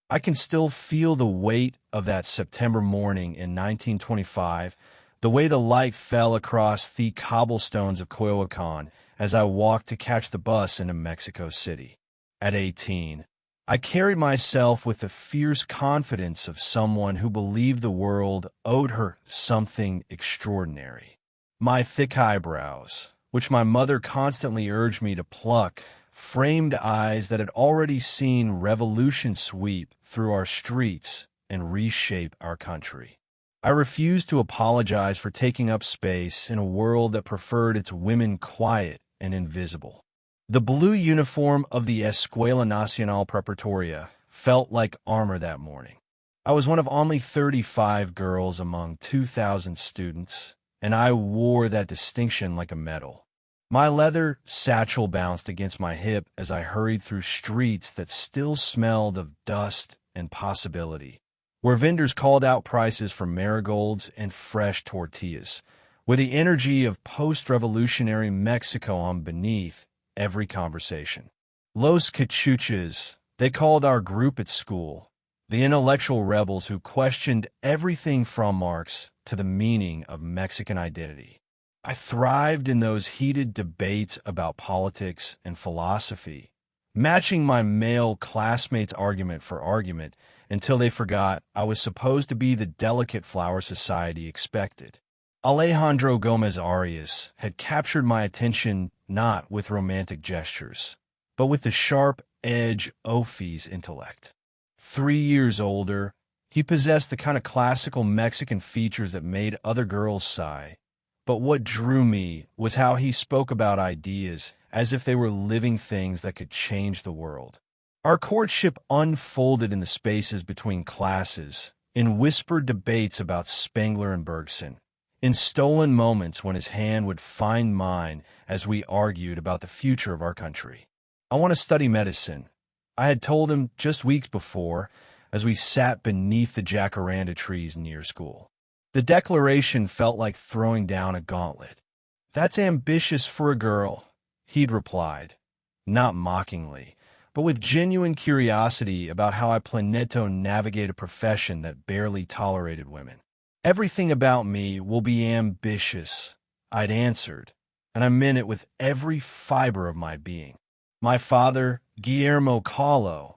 I can still feel the weight of that September morning in 1925, the way the light fell across the cobblestones of Coyoacan as I walked to catch the bus into Mexico City. At 18, I carried myself with the fierce confidence of someone who believed the world owed her something extraordinary. My thick eyebrows, which my mother constantly urged me to pluck, framed eyes that had already seen revolution sweep through our streets and reshape our country. I refused to apologize for taking up space in a world that preferred its women quiet and invisible. The blue uniform of the Escuela Nacional Preparatoria felt like armor that morning. I was one of only 35 girls among 2,000 students, and I wore that distinction like a medal. My leather satchel bounced against my hip as I hurried through streets that still smelled of dust and possibility, where vendors called out prices for marigolds and fresh tortillas, with the energy of post-revolutionary Mexico on beneath every conversation. Los Cachuches, they called our group at school, the intellectual rebels who questioned everything from Marx to the meaning of Mexican identity. I thrived in those heated debates about politics and philosophy, matching my male classmates' argument for argument until they forgot I was supposed to be the delicate flower society expected. Alejandro Gomez Arias had captured my attention not with romantic gestures, but with the sharp-edge Ophis intellect. 3 years older, he possessed the kind of classical Mexican features that made other girls sigh. But what drew me was how he spoke about ideas as if they were living things that could change the world. Our courtship unfolded in the spaces between classes, in whispered debates about Spengler and Bergson, in stolen moments when his hand would find mine as we argued about the future of our country. I want to study medicine, I had told him just weeks before as we sat beneath the jacaranda trees near school. The declaration felt like throwing down a gauntlet. "That's ambitious for a girl," he'd replied, not mockingly, but with genuine curiosity about how I planned to navigate a profession that barely tolerated women. "Everything about me will be ambitious," I'd answered, and I meant it with every fiber of my being. My father, Guillermo Kahlo,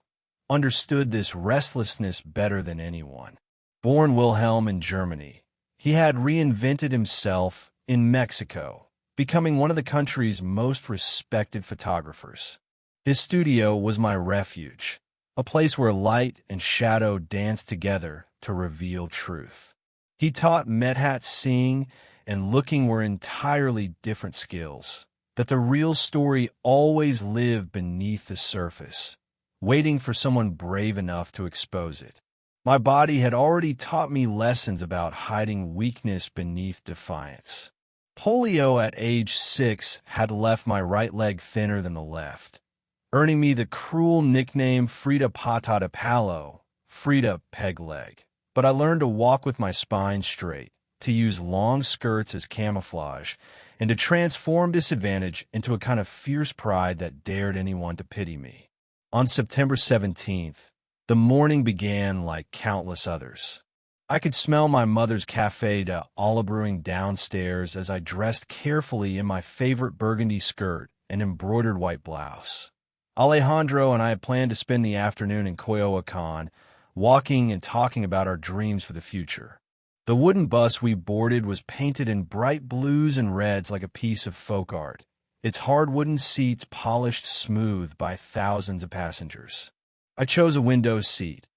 understood this restlessness better than anyone. Born Wilhelm in Germany, he had reinvented himself in Mexico, becoming one of the country's most respected photographers. His studio was my refuge, a place where light and shadow danced together to reveal truth. He taught me that seeing and looking were entirely different skills, that the real story always lived beneath the surface, waiting for someone brave enough to expose it. My body had already taught me lessons about hiding weakness beneath defiance. Polio at age 6 had left my right leg thinner than the left, earning me the cruel nickname Frida Kahlo, Frida Peg Leg. But I learned to walk with my spine straight, to use long skirts as camouflage, and to transform disadvantage into a kind of fierce pride that dared anyone to pity me. On September 17th, the morning began like countless others. I could smell my mother's café d'Ala brewing downstairs as I dressed carefully in my favorite burgundy skirt and embroidered white blouse. Alejandro and I had planned to spend the afternoon in Coyoacan, walking and talking about our dreams for the future. The wooden bus we boarded was painted in bright blues and reds like a piece of folk art, its hard wooden seats polished smooth by thousands of passengers. I chose a window seat,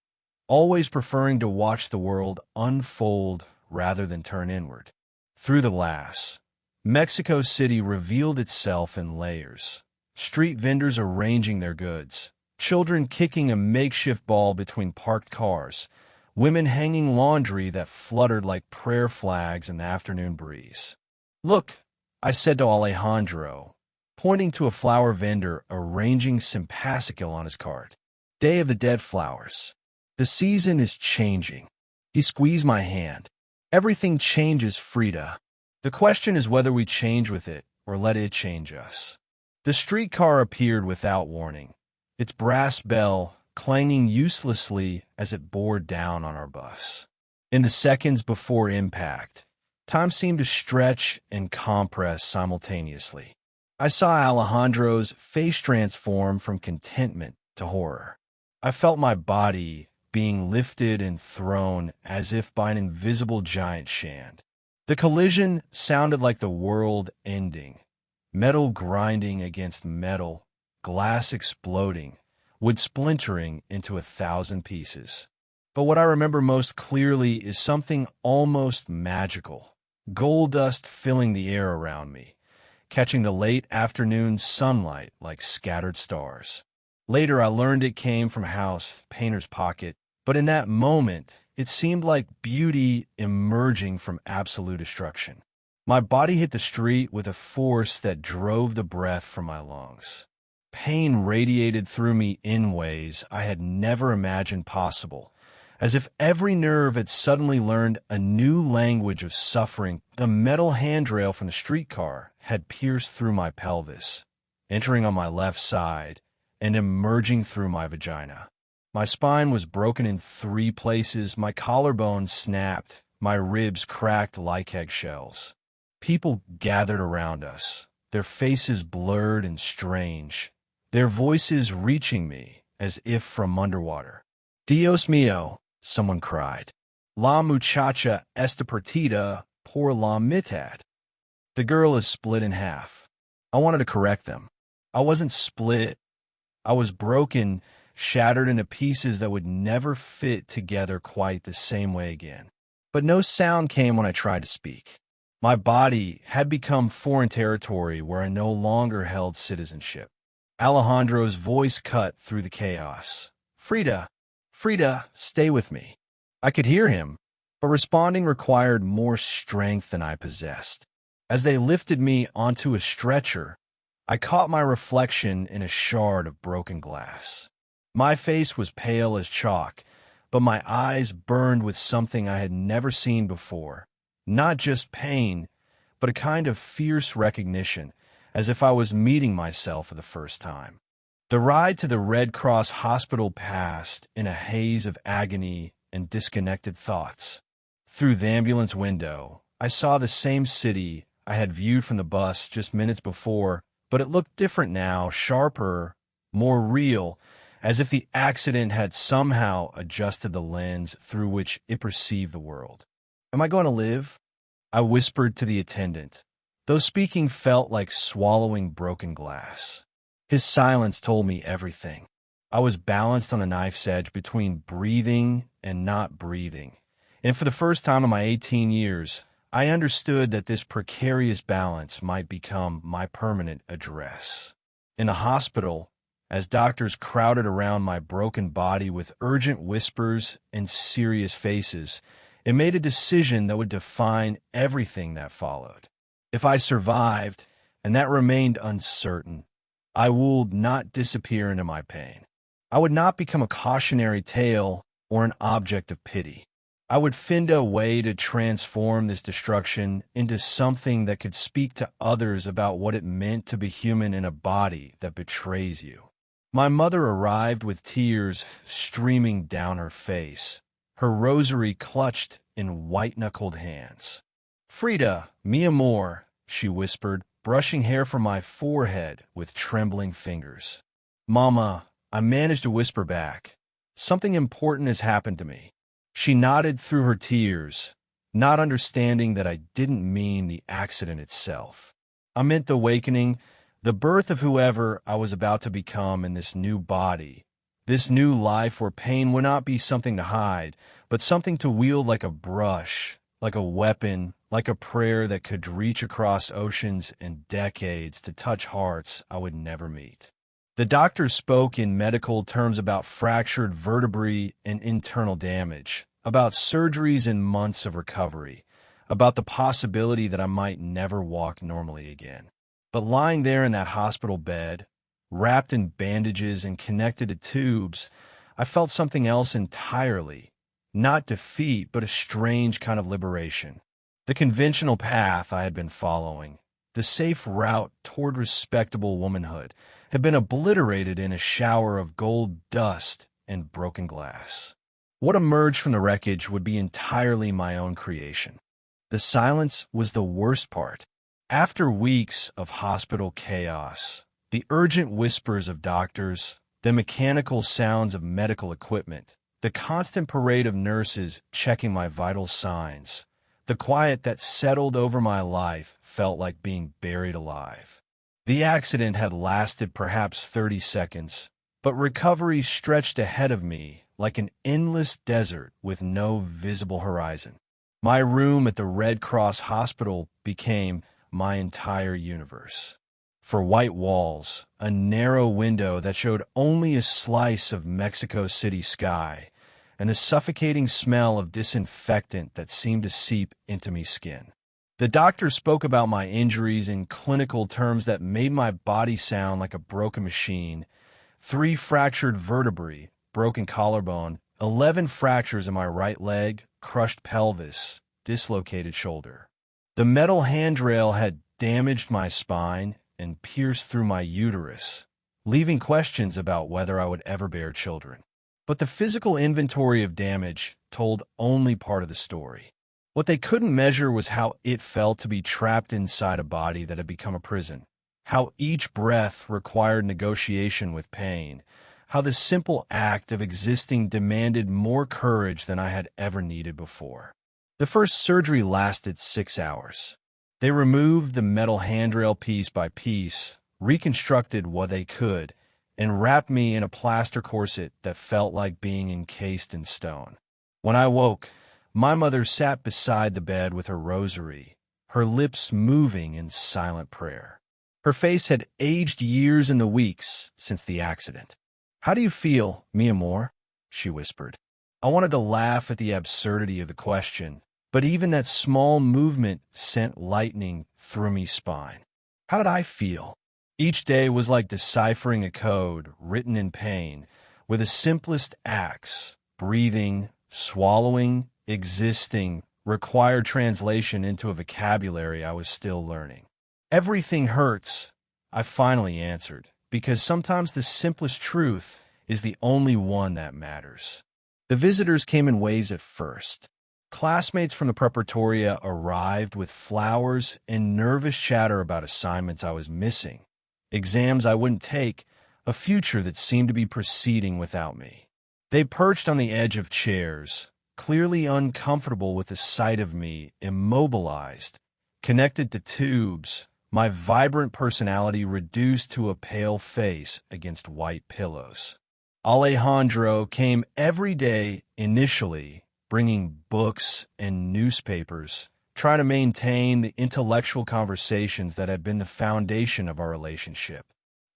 always preferring to watch the world unfold rather than turn inward. Through the glass, Mexico City revealed itself in layers. Street vendors arranging their goods, children kicking a makeshift ball between parked cars, women hanging laundry that fluttered like prayer flags in the afternoon breeze. "Look," I said to Alejandro, pointing to a flower vendor arranging simpasicle on his cart. "Day of the Dead flowers. The season is changing." He squeezed my hand. "Everything changes, Frida. The question is whether we change with it or let it change us." The streetcar appeared without warning, its brass bell clanging uselessly as it bore down on our bus. In the seconds before impact, time seemed to stretch and compress simultaneously. I saw Alejandro's face transform from contentment to horror. I felt my body being lifted and thrown as if by an invisible giant shand. The collision sounded like the world ending, metal grinding against metal, glass exploding, wood splintering into 1,000 pieces. But what I remember most clearly is something almost magical, gold dust filling the air around me, catching the late afternoon sunlight like scattered stars. Later, I learned it came from a house, painter's pocket, but in that moment, it seemed like beauty emerging from absolute destruction. My body hit the street with a force that drove the breath from my lungs. Pain radiated through me in ways I had never imagined possible, as if every nerve had suddenly learned a new language of suffering. The metal handrail from the streetcar had pierced through my pelvis, entering on my left side and emerging through my vagina. My spine was broken in 3 places, my collarbone snapped, my ribs cracked like eggshells. People gathered around us, their faces blurred and strange, their voices reaching me as if from underwater. "Dios mío," someone cried. "La muchacha está partida por la mitad." The girl is split in half. I wanted to correct them. I wasn't split. I was broken, shattered into pieces that would never fit together quite the same way again. But no sound came when I tried to speak. My body had become foreign territory where I no longer held citizenship. Alejandro's voice cut through the chaos. "Frida, Frida, stay with me." I could hear him, but responding required more strength than I possessed. As they lifted me onto a stretcher, I caught my reflection in a shard of broken glass. My face was pale as chalk, but my eyes burned with something I had never seen before. Not just pain, but a kind of fierce recognition, as if I was meeting myself for the first time. The ride to the Red Cross hospital passed in a haze of agony and disconnected thoughts. Through the ambulance window, I saw the same city I had viewed from the bus just minutes before, but it looked different now, sharper, more real, as if the accident had somehow adjusted the lens through which it perceived the world. "Am I going to live?" I whispered to the attendant, though speaking felt like swallowing broken glass. His silence told me everything. I was balanced on a knife's edge between breathing and not breathing, and for the first time in my 18 years, I understood that this precarious balance might become my permanent address. In a hospital, as doctors crowded around my broken body with urgent whispers and serious faces, it made a decision that would define everything that followed. If I survived, and that remained uncertain, I would not disappear into my pain. I would not become a cautionary tale or an object of pity. I would find a way to transform this destruction into something that could speak to others about what it meant to be human in a body that betrays you. My mother arrived with tears streaming down her face, her rosary clutched in white-knuckled hands. "Frida, mi amor," she whispered, brushing hair from my forehead with trembling fingers. "Mama," I managed to whisper back, "something important has happened to me." She nodded through her tears, not understanding that I didn't mean the accident itself. I meant the awakening, the birth of whoever I was about to become in this new body, this new life where pain would not be something to hide, but something to wield like a brush, like a weapon, like a prayer that could reach across oceans and decades to touch hearts I would never meet. The doctor spoke in medical terms about fractured vertebrae and internal damage, about surgeries and months of recovery, about the possibility that I might never walk normally again. But lying there in that hospital bed, wrapped in bandages and connected to tubes, I felt something else entirely. Not defeat, but a strange kind of liberation. The conventional path I had been following, the safe route toward respectable womanhood, had been obliterated in a shower of gold dust and broken glass. What emerged from the wreckage would be entirely my own creation. The silence was the worst part. After weeks of hospital chaos, the urgent whispers of doctors, the mechanical sounds of medical equipment, the constant parade of nurses checking my vital signs, the quiet that settled over my life felt like being buried alive. The accident had lasted perhaps 30 seconds, but recovery stretched ahead of me like an endless desert with no visible horizon. My room at the Red Cross Hospital became my entire universe. For white walls, a narrow window that showed only a slice of Mexico City sky, and the suffocating smell of disinfectant that seemed to seep into me skin. The doctor spoke about my injuries in clinical terms that made my body sound like a broken machine. 3 fractured vertebrae, broken collarbone, 11 fractures in my right leg, crushed pelvis, dislocated shoulder. The metal handrail had damaged my spine and pierced through my uterus, leaving questions about whether I would ever bear children. But the physical inventory of damage told only part of the story. What they couldn't measure was how it felt to be trapped inside a body that had become a prison, how each breath required negotiation with pain, how the simple act of existing demanded more courage than I had ever needed before. The first surgery lasted 6 hours. They removed the metal handrail piece by piece, reconstructed what they could, and wrapped me in a plaster corset that felt like being encased in stone. When I woke, my mother sat beside the bed with her rosary, her lips moving in silent prayer. Her face had aged years in the weeks since the accident. "How do you feel, mi amor?" she whispered. I wanted to laugh at the absurdity of the question, but even that small movement sent lightning through me spine. How did I feel? Each day was like deciphering a code written in pain, where the simplest acts, breathing, swallowing, existing, required translation into a vocabulary I was still learning. "Everything hurts," I finally answered, because sometimes the simplest truth is the only one that matters. The visitors came in waves at first. Classmates from the preparatoria arrived with flowers and nervous chatter about assignments I was missing, exams I wouldn't take, a future that seemed to be proceeding without me. They perched on the edge of chairs, clearly uncomfortable with the sight of me, immobilized, connected to tubes, my vibrant personality reduced to a pale face against white pillows. Alejandro came every day initially, bringing books and newspapers, trying to maintain the intellectual conversations that had been the foundation of our relationship.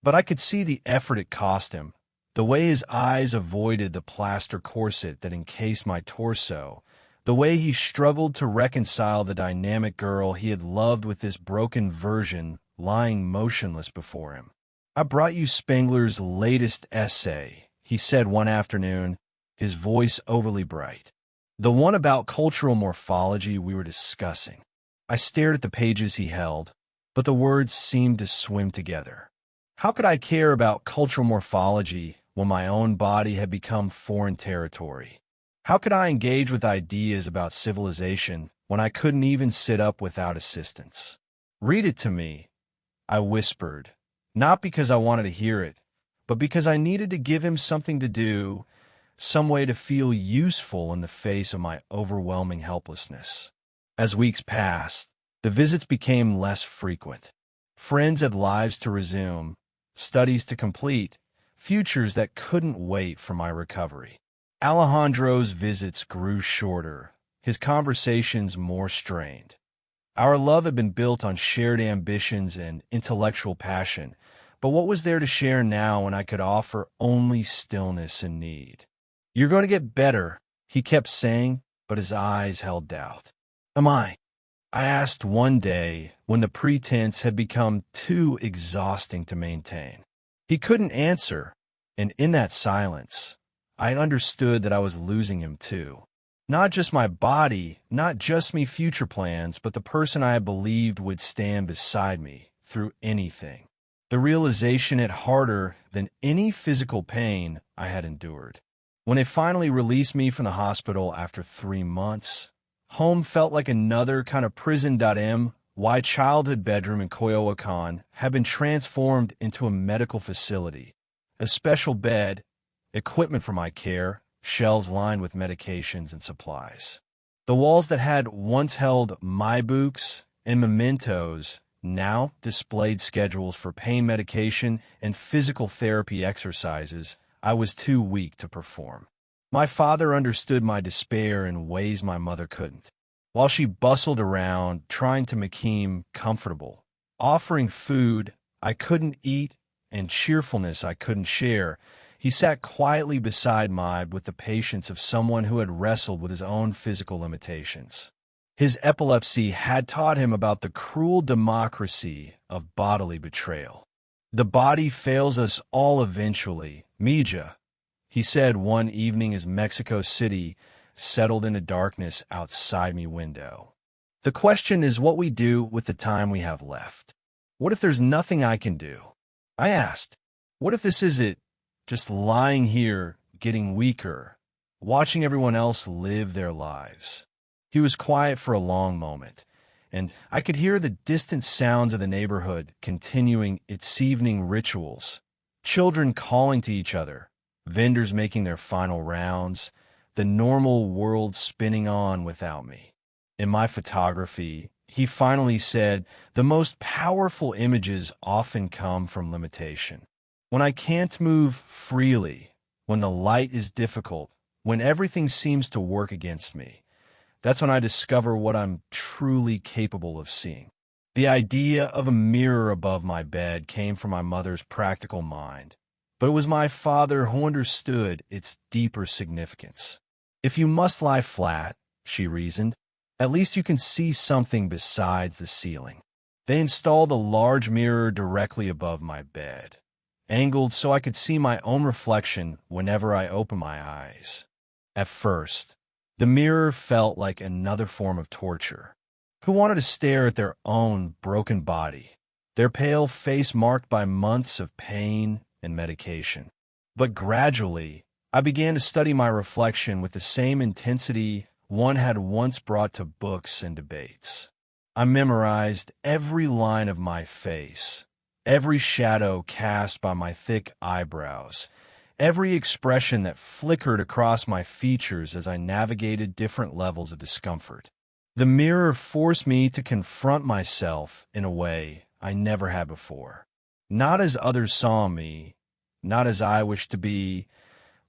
But I could see the effort it cost him, the way his eyes avoided the plaster corset that encased my torso, the way he struggled to reconcile the dynamic girl he had loved with this broken version lying motionless before him. "I brought you Spengler's latest essay," he said one afternoon, his voice overly bright. "The one about cultural morphology we were discussing." I stared at the pages he held, but the words seemed to swim together. How could I care about cultural morphology when my own body had become foreign territory? How could I engage with ideas about civilization when I couldn't even sit up without assistance? "Read it to me," I whispered, not because I wanted to hear it, but because I needed to give him something to do, some way to feel useful in the face of my overwhelming helplessness. As weeks passed, the visits became less frequent. Friends had lives to resume, studies to complete, futures that couldn't wait for my recovery. Alejandro's visits grew shorter, his conversations more strained. Our love had been built on shared ambitions and intellectual passion, but what was there to share now when I could offer only stillness and need? "You're going to get better," he kept saying, but his eyes held doubt. "Am I?" I asked one day when the pretense had become too exhausting to maintain. He couldn't answer, and in that silence, I understood that I was losing him too. Not just my body, not just me future plans, but the person I had believed would stand beside me through anything. The realization hit harder than any physical pain I had endured. When they finally released me from the hospital after 3 months, home felt like another kind of prison. My childhood bedroom in Coyoacán had been transformed into a medical facility. A special bed, equipment for my care, shelves lined with medications and supplies. The walls that had once held my books and mementos now displayed schedules for pain medication and physical therapy exercises I was too weak to perform. My father understood my despair in ways my mother couldn't. While she bustled around, trying to make him comfortable, offering food I couldn't eat and cheerfulness I couldn't share, he sat quietly beside me with the patience of someone who had wrestled with his own physical limitations. His epilepsy had taught him about the cruel democracy of bodily betrayal. The body fails us all eventually, Mija, he said one evening as Mexico City settled into darkness outside me window. The question is what we do with the time we have left. What if there's nothing I can do? I asked. What if this is it? Just lying here, getting weaker, watching everyone else live their lives. He was quiet for a long moment, and I could hear the distant sounds of the neighborhood continuing its evening rituals. Children calling to each other, vendors making their final rounds, the normal world spinning on without me. In my photography, he finally said, the most powerful images often come from limitation. When I can't move freely, when the light is difficult, when everything seems to work against me, that's when I discover what I'm truly capable of seeing. The idea of a mirror above my bed came from my mother's practical mind, but it was my father who understood its deeper significance. If you must lie flat, she reasoned, at least you can see something besides the ceiling. They installed a large mirror directly above my bed, angled so I could see my own reflection whenever I opened my eyes. At first, the mirror felt like another form of torture. Who wanted to stare at their own broken body, their pale face marked by months of pain and medication? But gradually, I began to study my reflection with the same intensity one had once brought to books and debates. I memorized every line of my face, every shadow cast by my thick eyebrows, every expression that flickered across my features as I navigated different levels of discomfort. The mirror forced me to confront myself in a way I never had before. Not as others saw me, not as I wished to be,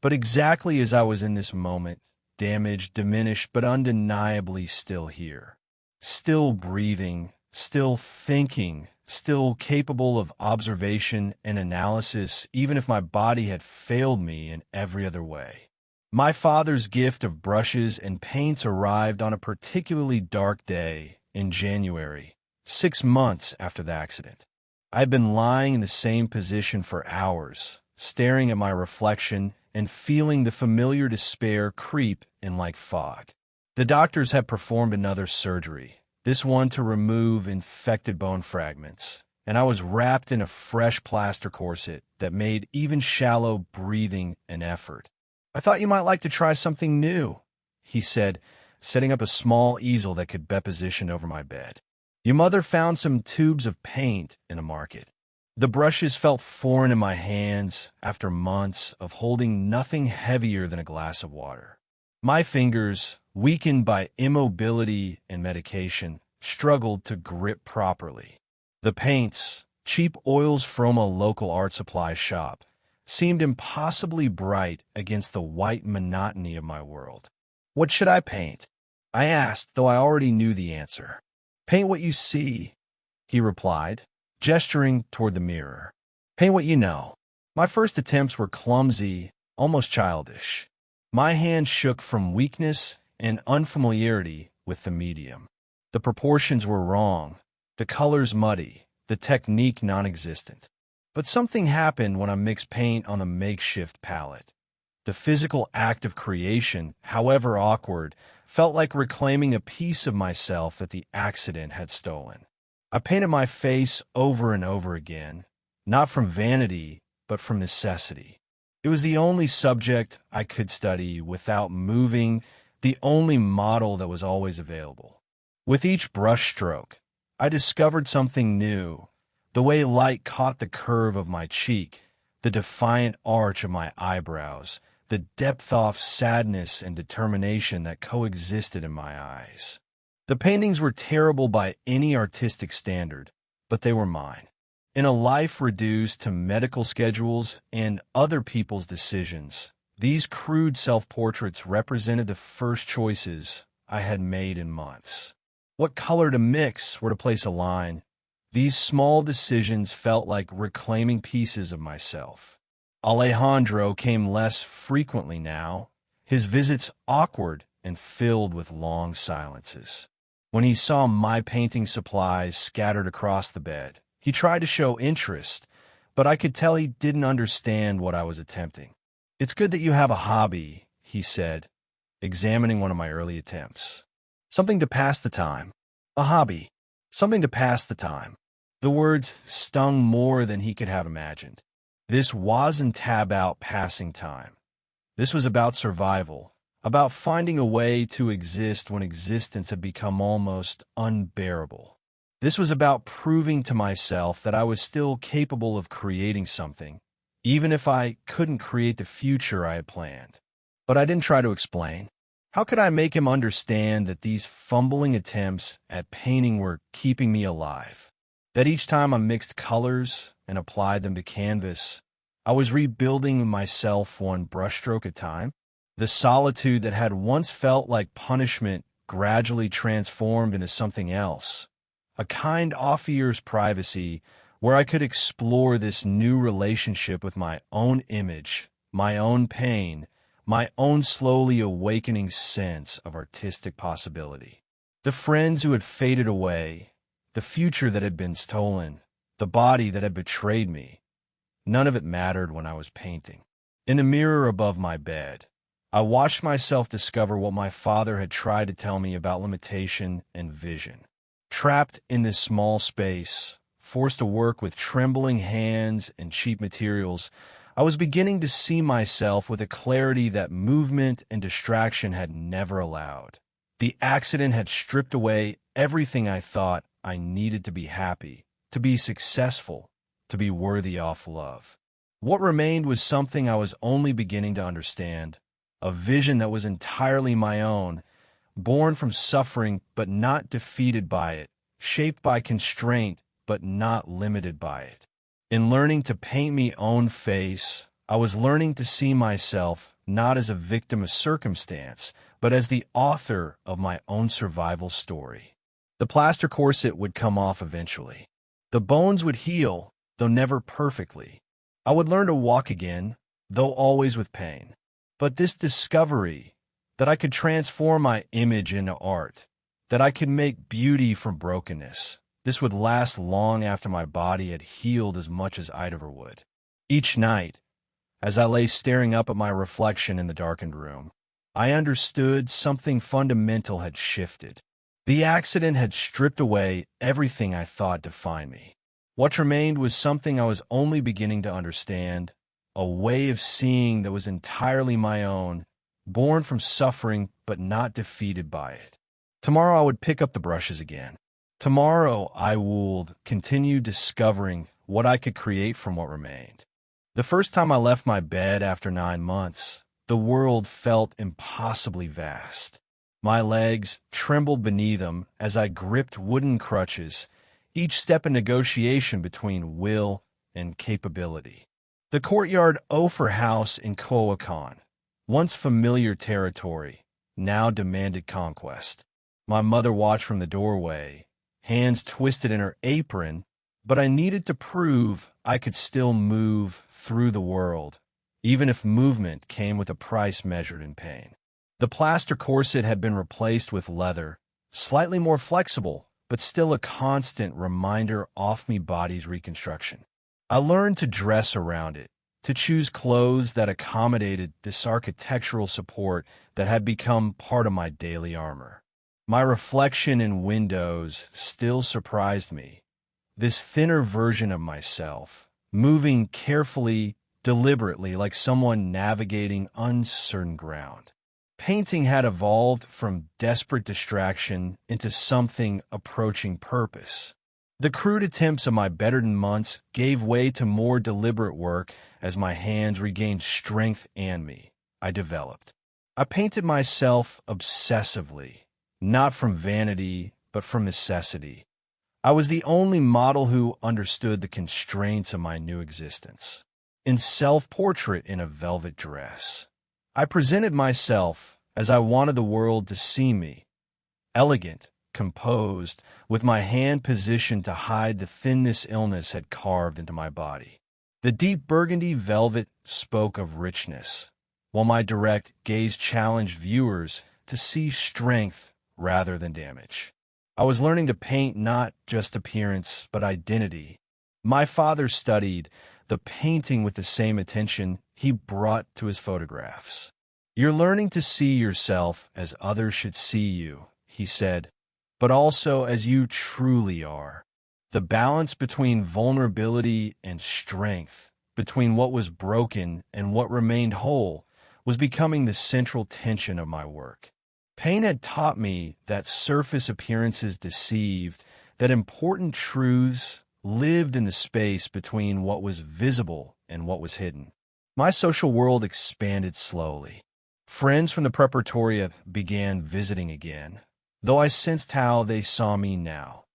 but exactly as I was in this moment, damaged, diminished, but undeniably still here. Still breathing, still thinking, still capable of observation and analysis, even if my body had failed me in every other way. My father's gift of brushes and paints arrived on a particularly dark day in January, 6 months after the accident. I had been lying in the same position for hours, staring at my reflection and feeling the familiar despair creep in like fog. The doctors had performed another surgery, this one to remove infected bone fragments, and I was wrapped in a fresh plaster corset that made even shallow breathing an effort. I thought you might like to try something new, he said, setting up a small easel that could be positioned over my bed. Your mother found some tubes of paint in a market. The brushes felt foreign in my hands after months of holding nothing heavier than a glass of water. My fingers, weakened by immobility and medication, struggled to grip properly. The paints, cheap oils from a local art supply shop, seemed impossibly bright against the white monotony of my world. What should I paint? I asked, though I already knew the answer. Paint what you see, he replied, gesturing toward the mirror. Paint what you know. My first attempts were clumsy, almost childish. My hand shook from weakness and unfamiliarity with the medium. The proportions were wrong, the colors muddy, the technique non-existent. But something happened when I mixed paint on the makeshift palette. The physical act of creation, however awkward, felt like reclaiming a piece of myself that the accident had stolen. I painted my face over and over again, not from vanity, but from necessity. It was the only subject I could study without moving, the only model that was always available. With each brushstroke, I discovered something new. The way light caught the curve of my cheek, the defiant arch of my eyebrows, the depth of sadness and determination that coexisted in my eyes. The paintings were terrible by any artistic standard, but they were mine. In a life reduced to medical schedules and other people's decisions, these crude self-portraits represented the first choices I had made in months. What color to mix, where to place a line. These small decisions felt like reclaiming pieces of myself. Alejandro came less frequently now, his visits awkward and filled with long silences. When he saw my painting supplies scattered across the bed, he tried to show interest, but I could tell he didn't understand what I was attempting. "It's good that you have a hobby," he said, examining one of my early attempts. "Something to pass the time." A hobby. Something to pass the time. The words stung more than he could have imagined. This wasn't about passing time. This was about survival, about finding a way to exist when existence had become almost unbearable. This was about proving to myself that I was still capable of creating something, even if I couldn't create the future I had planned. But I didn't try to explain. How could I make him understand that these fumbling attempts at painting were keeping me alive? That each time I mixed colors and applied them to canvas, I was rebuilding myself one brushstroke at a time? The solitude that had once felt like punishment gradually transformed into something else. A kind off-ears privacy where I could explore this new relationship with my own image, my own pain, my own slowly awakening sense of artistic possibility. The friends who had faded away, the future that had been stolen, the body that had betrayed me, none of it mattered when I was painting. In the mirror above my bed, I watched myself discover what my father had tried to tell me about limitation and vision. Trapped in this small space, forced to work with trembling hands and cheap materials, I was beginning to see myself with a clarity that movement and distraction had never allowed. The accident had stripped away everything I thought I needed to be happy, to be successful, to be worthy of love. What remained was something I was only beginning to understand, a vision that was entirely my own, born from suffering but not defeated by it, shaped by constraint but not limited by it. In learning to paint me own face, I was learning to see myself not as a victim of circumstance, but as the author of my own survival story. The plaster corset would come off eventually. The bones would heal, though never perfectly. I would learn to walk again, though always with pain. But this discovery, that I could transform my image into art, that I could make beauty from brokenness, this would last long after my body had healed as much as I'd ever would. Each night, as I lay staring up at my reflection in the darkened room, I understood something fundamental had shifted. The accident had stripped away everything I thought defined me. What remained was something I was only beginning to understand, a way of seeing that was entirely my own, born from suffering but not defeated by it. Tomorrow I would pick up the brushes again. Tomorrow I would continue discovering what I could create from what remained. The first time I left my bed after 9 months, the world felt impossibly vast. My legs trembled beneath them as I gripped wooden crutches, each step a negotiation between will and capability. The courtyard Ophir House in Coyoacán, once familiar territory, now demanded conquest. My mother watched from the doorway, hands twisted in her apron, but I needed to prove I could still move through the world, even if movement came with a price measured in pain. The plaster corset had been replaced with leather, slightly more flexible, but still a constant reminder of me body's reconstruction. I learned to dress around it, to choose clothes that accommodated this architectural support that had become part of my daily armor. My reflection in windows still surprised me. This thinner version of myself, moving carefully, deliberately, like someone navigating uncertain ground. Painting had evolved from desperate distraction into something approaching purpose. The crude attempts of my better than months gave way to more deliberate work as my hands regained strength and I developed. I painted myself obsessively, not from vanity, but from necessity. I was the only model who understood the constraints of my new existence. In self-portrait in a velvet dress, I presented myself as I wanted the world to see me, elegant, composed, with my hand positioned to hide the thinness illness had carved into my body. The deep burgundy velvet spoke of richness, while my direct gaze challenged viewers to see strength rather than damage. I was learning to paint not just appearance, but identity. My father studied the painting with the same attention he brought to his photographs. "You're learning to see yourself as others should see you," he said, "but also as you truly are." The balance between vulnerability and strength, between what was broken and what remained whole, was becoming the central tension of my work. Pain had taught me that surface appearances deceived, that important truths lived in the space between what was visible and what was hidden. My social world expanded slowly. Friends from the preparatoria began visiting again, though I sensed how they saw me now.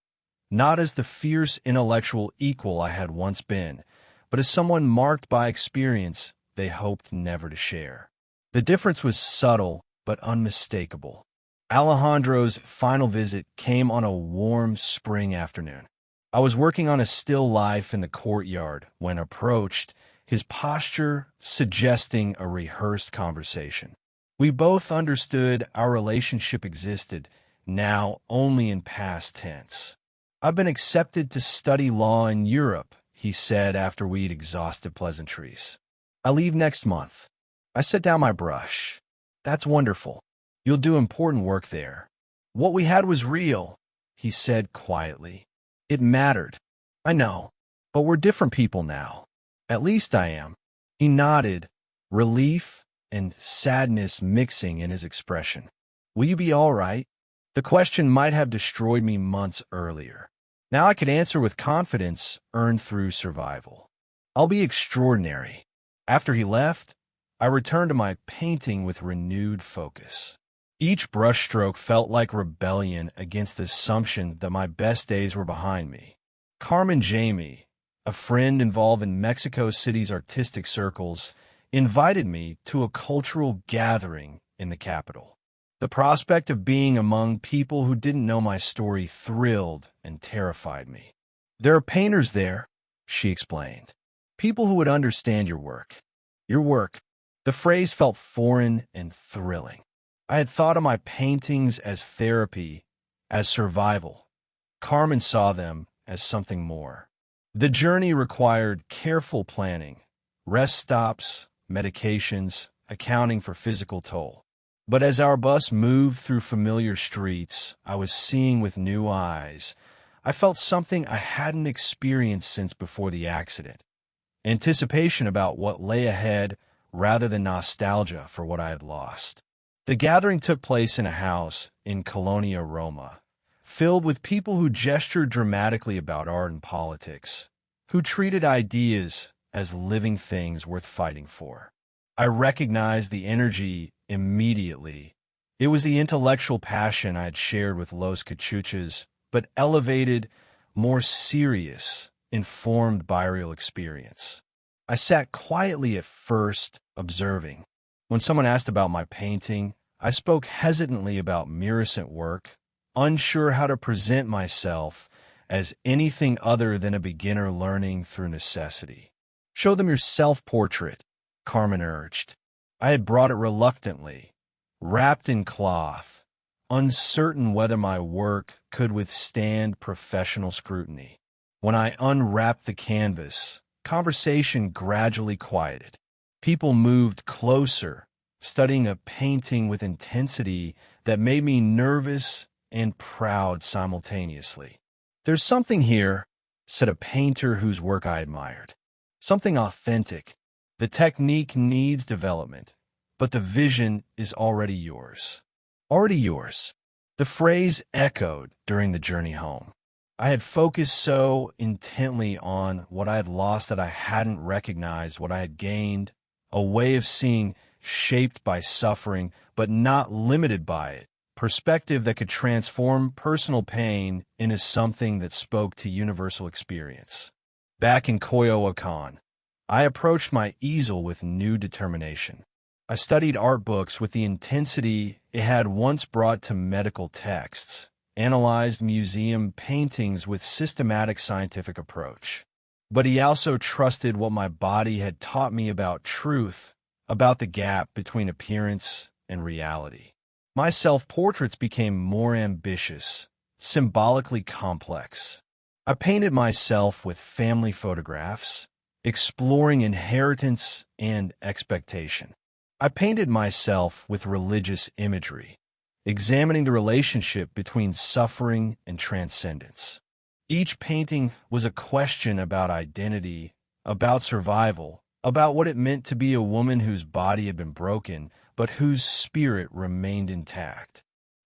Not as the fierce intellectual equal I had once been, but as someone marked by experience they hoped never to share. The difference was subtle but unmistakable. Alejandro's final visit came on a warm spring afternoon. I was working on a still life in the courtyard when approached, his posture suggesting a rehearsed conversation. We both understood our relationship existed, now only in past tense. "I've been accepted to study law in Europe," he said after we'd exhausted pleasantries. "I leave next month." I set down my brush. "That's wonderful. You'll do important work there." "What we had was real," he said quietly. "It mattered. I know. But we're different people now. At least I am." He nodded, relief and sadness mixing in his expression. "Will you be all right?" The question might have destroyed me months earlier. Now I could answer with confidence earned through survival. "I'll be extraordinary." After he left, I returned to my painting with renewed focus. Each brushstroke felt like rebellion against the assumption that my best days were behind me. Carmen Jamie, a friend involved in Mexico City's artistic circles, invited me to a cultural gathering in the capital. The prospect of being among people who didn't know my story thrilled and terrified me. "There are painters there," she explained. "People who would understand your work." Your work. The phrase felt foreign and thrilling. I had thought of my paintings as therapy, as survival. Carmen saw them as something more. The journey required careful planning, rest stops, medications, accounting for physical toll. But as our bus moved through familiar streets, I was seeing with new eyes. I felt something I hadn't experienced since before the accident. Anticipation about what lay ahead rather than nostalgia for what I had lost. The gathering took place in a house in Colonia, Roma, filled with people who gestured dramatically about art and politics, who treated ideas as living things worth fighting for. I recognized the energy immediately. It was the intellectual passion I had shared with Los Cachuchas, but elevated, more serious, informed by real experience. I sat quietly at first, observing. When someone asked about my painting, I spoke hesitantly about Muricent work, unsure how to present myself as anything other than a beginner learning through necessity. "Show them your self-portrait," Carmen urged. I had brought it reluctantly, wrapped in cloth, uncertain whether my work could withstand professional scrutiny. When I unwrapped the canvas, conversation gradually quieted. People moved closer, studying a painting with intensity that made me nervous and proud simultaneously. "There's something here," said a painter whose work I admired. "Something authentic, The technique needs development, but the vision is already yours. Already yours. The phrase echoed during the journey home. I had focused so intently on what I had lost that I hadn't recognized what I had gained, a way of seeing shaped by suffering, but not limited by it, perspective that could transform personal pain into something that spoke to universal experience. Back in Coyoacán, I approached my easel with new determination. I studied art books with the intensity it had once brought to medical texts, analyzed museum paintings with systematic scientific approach. But he also trusted what my body had taught me about truth, about the gap between appearance and reality. My self-portraits became more ambitious, symbolically complex. I painted myself with family photographs, exploring inheritance and expectation. I painted myself with religious imagery, examining the relationship between suffering and transcendence. Each painting was a question about identity, about survival, about what it meant to be a woman whose body had been broken, but whose spirit remained intact.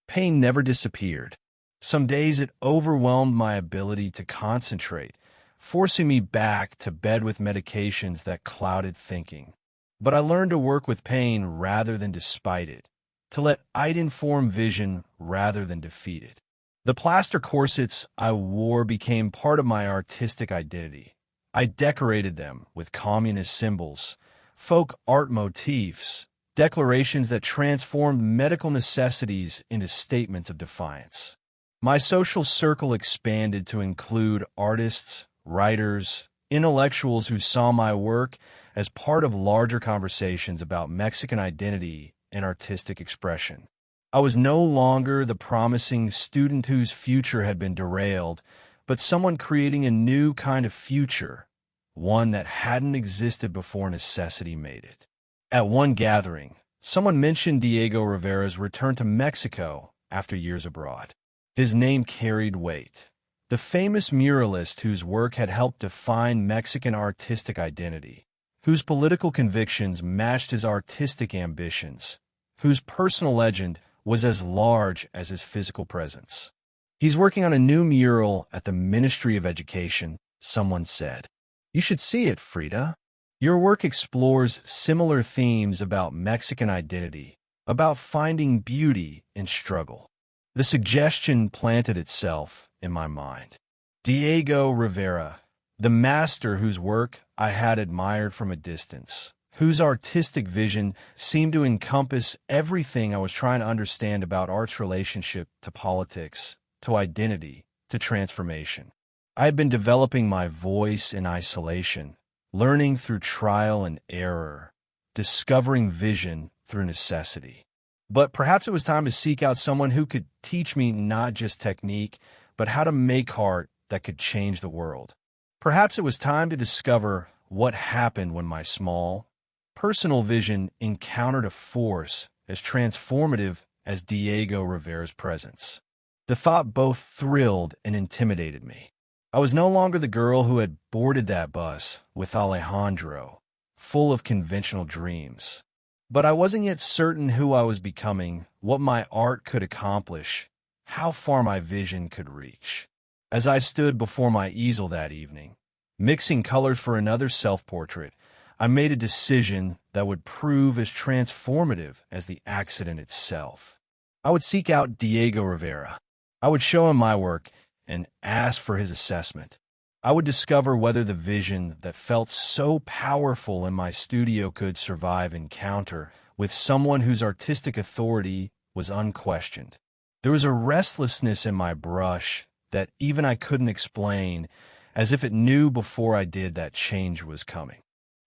Pain never disappeared. Some days it overwhelmed my ability to concentrate, forcing me back to bed with medications that clouded thinking. But I learned to work with pain rather than despite it, to let it inform vision rather than defeat it. The plaster corsets I wore became part of my artistic identity. I decorated them with communist symbols, folk art motifs, declarations that transformed medical necessities into statements of defiance. My social circle expanded to include artists, writers, intellectuals who saw my work as part of larger conversations about Mexican identity and artistic expression. I was no longer the promising student whose future had been derailed, but someone creating a new kind of future, one that hadn't existed before necessity made it. At one gathering, someone mentioned Diego Rivera's return to Mexico after years abroad. His name carried weight. The famous muralist whose work had helped define Mexican artistic identity, whose political convictions matched his artistic ambitions, whose personal legend was as large as his physical presence. He's working on a new mural at the Ministry of Education, someone said. You should see it, Frida. Your work explores similar themes about Mexican identity, about finding beauty in struggle. The suggestion planted itself in my mind. Diego Rivera, the master whose work I had admired from a distance, whose artistic vision seemed to encompass everything I was trying to understand about art's relationship to politics, to identity, to transformation. I had been developing my voice in isolation, learning through trial and error, discovering vision through necessity. But perhaps it was time to seek out someone who could teach me not just technique, but how to make art that could change the world. Perhaps it was time to discover what happened when my small, personal vision encountered a force as transformative as Diego Rivera's presence. The thought both thrilled and intimidated me. I was no longer the girl who had boarded that bus with Alejandro, full of conventional dreams. But I wasn't yet certain who I was becoming, what my art could accomplish, how far my vision could reach. As I stood before my easel that evening, mixing colors for another self-portrait, I made a decision that would prove as transformative as the accident itself. I would seek out Diego Rivera. I would show him my work and ask for his assessment. I would discover whether the vision that felt so powerful in my studio could survive encounter with someone whose artistic authority was unquestioned. There was a restlessness in my brush that even I couldn't explain, as if it knew before I did that change was coming.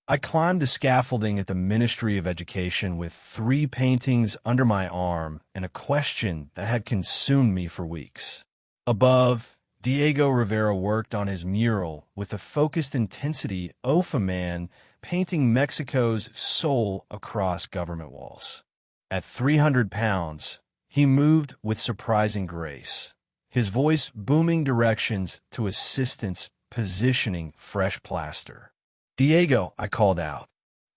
I climbed the scaffolding at the Ministry of Education with 3 paintings under my arm and a question that had consumed me for weeks. Above, Diego Rivera worked on his mural with a focused intensity of a man painting Mexico's soul across government walls. At 300 pounds, he moved with surprising grace, his voice booming directions to assistants positioning fresh plaster. Diego, I called out.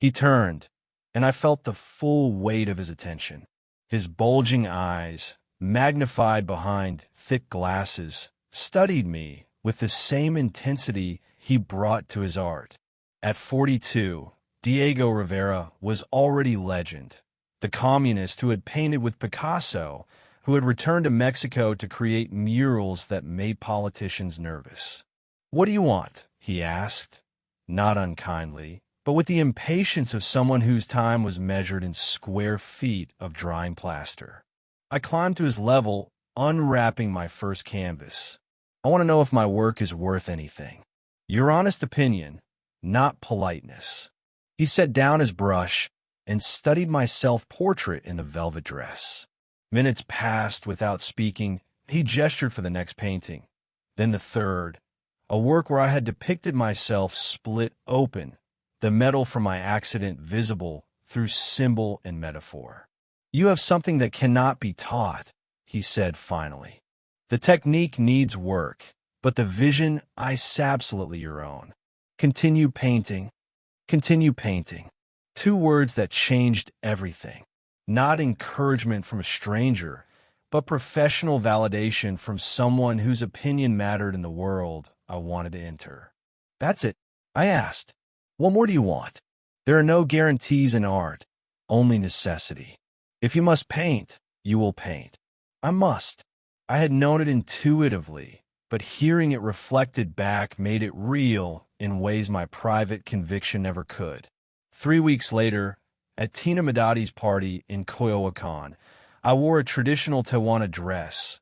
He turned, and I felt the full weight of his attention. His bulging eyes, magnified behind thick glasses, studied me with the same intensity he brought to his art. At 42, Diego Rivera was already legend, the communist who had painted with Picasso, who had returned to Mexico to create murals that made politicians nervous. "What do you want?" he asked, not unkindly, but with the impatience of someone whose time was measured in square feet of drying plaster. I climbed to his level, unwrapping my first canvas. "I want to know if my work is worth anything. Your honest opinion, not politeness." He set down his brush and studied my self-portrait in the velvet dress. Minutes passed without speaking. He gestured for the next painting, then the third, a work where I had depicted myself split open, the metal from my accident visible through symbol and metaphor. "You have something that cannot be taught," he said finally. "The technique needs work, but the vision is absolutely your own. Continue painting. Continue painting." Two words that changed everything. Not encouragement from a stranger, but professional validation from someone whose opinion mattered in the world I wanted to enter. "That's it?" I asked. "What more do you want?" "There are no guarantees in art, only necessity. If you must paint, you will paint." I must. I had known it intuitively, but hearing it reflected back made it real in ways my private conviction never could. 3 weeks later, at Tina Medadi's party in Coyoacán, I wore a traditional Tehuana dress,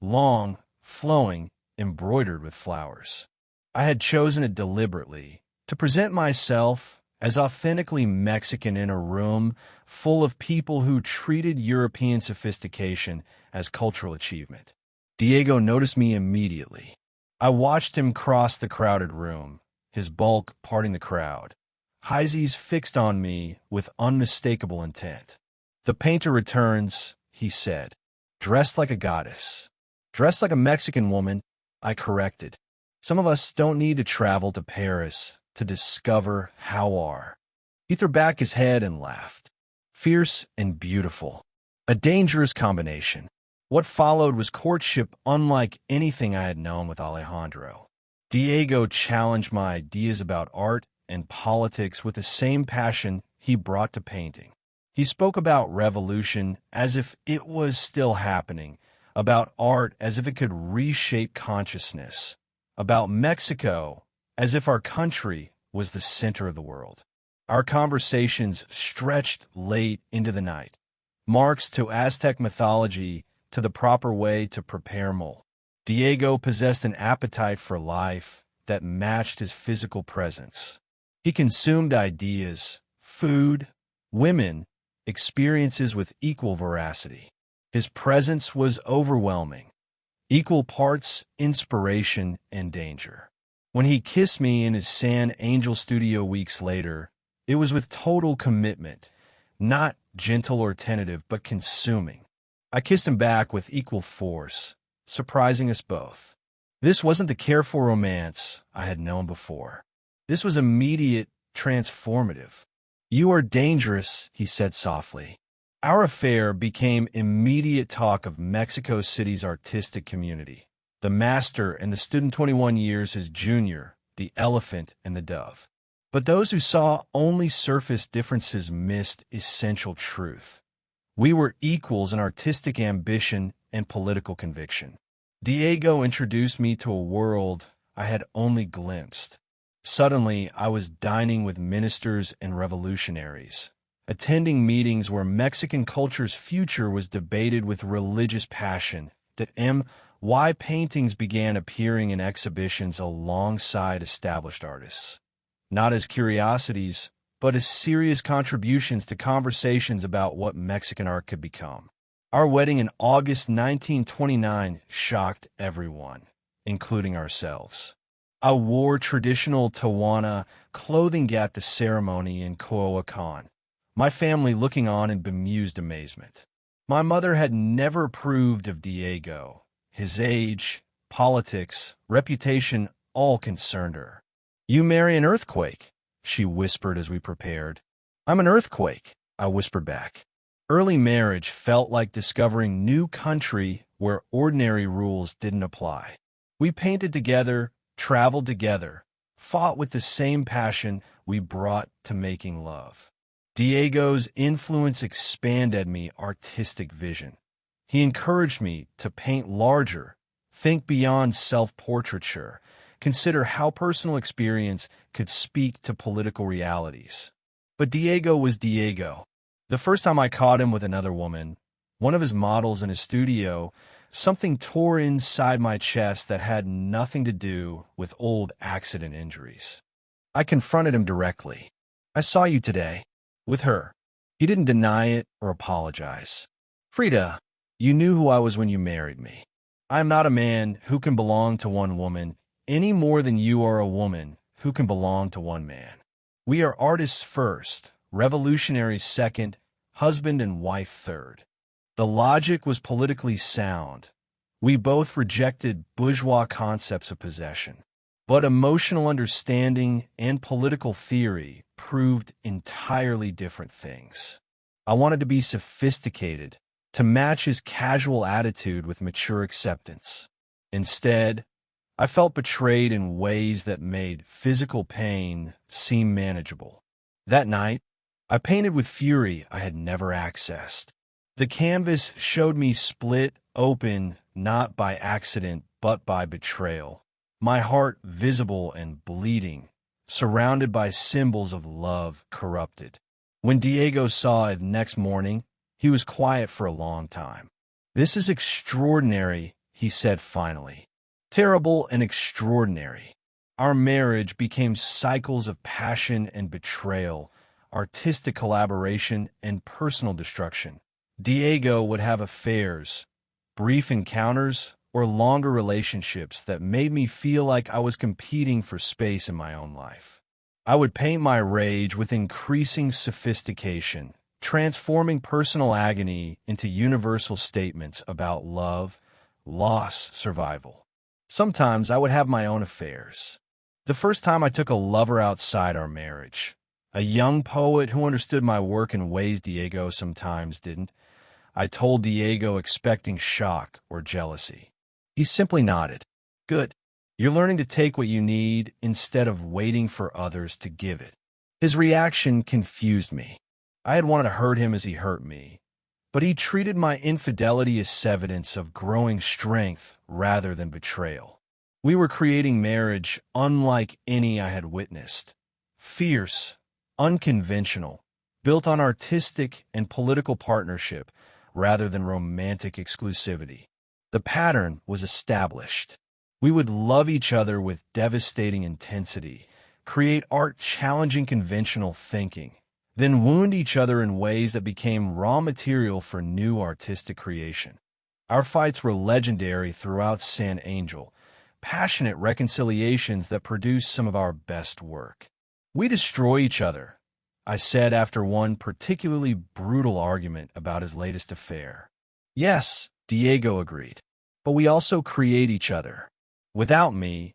long, flowing, embroidered with flowers. I had chosen it deliberately, to present myself as authentically Mexican in a room full of people who treated European sophistication as cultural achievement. Diego noticed me immediately. I watched him cross the crowded room, his bulk parting the crowd. His fixed on me with unmistakable intent. "The painter returns," he said, "dressed like a goddess." "Dressed like a Mexican woman," I corrected. "Some of us don't need to travel to Paris to discover how are." He threw back his head and laughed. Fierce and beautiful. A dangerous combination. What followed was courtship unlike anything I had known with Alejandro. Diego challenged my ideas about art and politics with the same passion he brought to painting. He spoke about revolution as if it was still happening, about art as if it could reshape consciousness, about Mexico as if our country was the center of the world. Our conversations stretched late into the night, marks to Aztec mythology to the proper way to prepare mole. Diego possessed an appetite for life that matched his physical presence. He consumed ideas, food, women, experiences with equal veracity. His presence was overwhelming, equal parts inspiration and danger. When he kissed me in his San Angel studio weeks later, it was with total commitment, not gentle or tentative, but consuming. I kissed him back with equal force, surprising us both. This wasn't the careful romance I had known before. This was immediate, transformative. "You are dangerous," he said softly. Our affair became immediate talk of Mexico City's artistic community. The master and the student 21 years his junior, the elephant and the dove. But those who saw only surface differences missed essential truth. We were equals in artistic ambition and political conviction. Diego introduced me to a world I had only glimpsed. Suddenly, I was dining with ministers and revolutionaries, attending meetings where Mexican culture's future was debated with religious passion, why paintings began appearing in exhibitions alongside established artists, not as curiosities, but as serious contributions to conversations about what Mexican art could become. Our wedding in August 1929 shocked everyone, including ourselves. I wore traditional Tehuana clothing at the ceremony in Coyoacán, my family looking on in bemused amazement. My mother had never approved of Diego. His age, politics, reputation all concerned her. "You marry an earthquake," she whispered as we prepared. I'm an earthquake, I whispered back. Early marriage felt like discovering new country where ordinary rules didn't apply. We painted together, traveled together, fought with the same passion we brought to making love. Diego's influence expanded me artistic vision. He encouraged me to paint larger, think beyond self-portraiture, consider how personal experience could speak to political realities. But Diego was Diego. The first time I caught him with another woman, one of his models in his studio, something tore inside my chest that had nothing to do with old accident injuries. I confronted him directly. I saw you today, with her. He didn't deny it or apologize. Frida, you knew who I was when you married me. I am not a man who can belong to one woman any more than you are a woman who can belong to one man. We are artists first, revolutionaries second, husband and wife third. The logic was politically sound. We both rejected bourgeois concepts of possession. But emotional understanding and political theory proved entirely different things. I wanted to be sophisticated, to match his casual attitude with mature acceptance. Instead, I felt betrayed in ways that made physical pain seem manageable. That night, I painted with fury I had never accessed. The canvas showed me split open not by accident but by betrayal, my heart visible and bleeding, surrounded by symbols of love corrupted. When Diego saw it next morning, he was quiet for a long time. "This is extraordinary," he said finally. "Terrible and extraordinary." Our marriage became cycles of passion and betrayal, artistic collaboration and personal destruction. Diego would have affairs, brief encounters, or longer relationships that made me feel like I was competing for space in my own life. I would paint my rage with increasing sophistication, transforming personal agony into universal statements about love, loss, survival. Sometimes I would have my own affairs. The first time I took a lover outside our marriage, a young poet who understood my work in ways Diego sometimes didn't, I told Diego expecting shock or jealousy. He simply nodded. "Good. You're learning to take what you need instead of waiting for others to give it." His reaction confused me. I had wanted to hurt him as he hurt me, but he treated my infidelity as evidence of growing strength rather than betrayal. We were creating marriage unlike any I had witnessed. Fierce, unconventional, built on artistic and political partnership rather than romantic exclusivity. The pattern was established. We would love each other with devastating intensity, create art challenging conventional thinking, then wound each other in ways that became raw material for new artistic creation. Our fights were legendary throughout San Angel, passionate reconciliations that produced some of our best work. "We destroy each other," I said after one particularly brutal argument about his latest affair. "Yes," Diego agreed, "but we also create each other. Without me,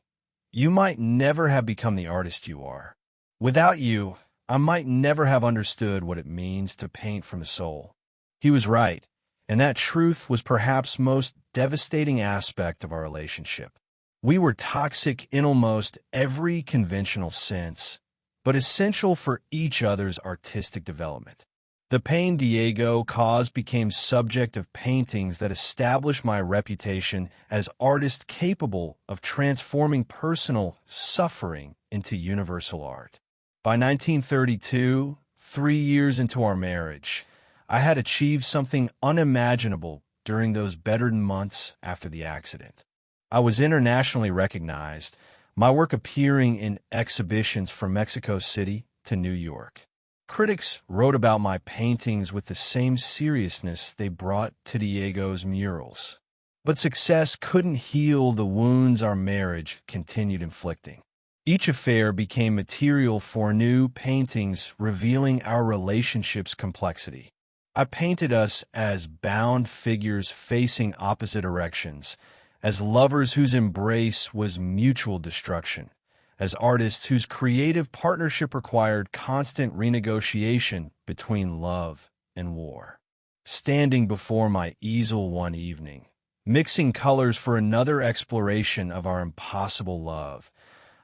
you might never have become the artist you are. Without you, I might never have understood what it means to paint from the soul." He was right, and that truth was perhaps most devastating aspect of our relationship. We were toxic in almost every conventional sense, but essential for each other's artistic development. The pain Diego caused became subject of paintings that established my reputation as artist capable of transforming personal suffering into universal art. By 1932, 3 years into our marriage, I had achieved something unimaginable during those better months after the accident. I was internationally recognized, my work appearing in exhibitions from Mexico City to New York. Critics wrote about my paintings with the same seriousness they brought to Diego's murals. But success couldn't heal the wounds our marriage continued inflicting. Each affair became material for new paintings revealing our relationship's complexity. I painted us as bound figures facing opposite directions, as lovers whose embrace was mutual destruction, as artists whose creative partnership required constant renegotiation between love and war. Standing before my easel one evening, mixing colors for another exploration of our impossible love,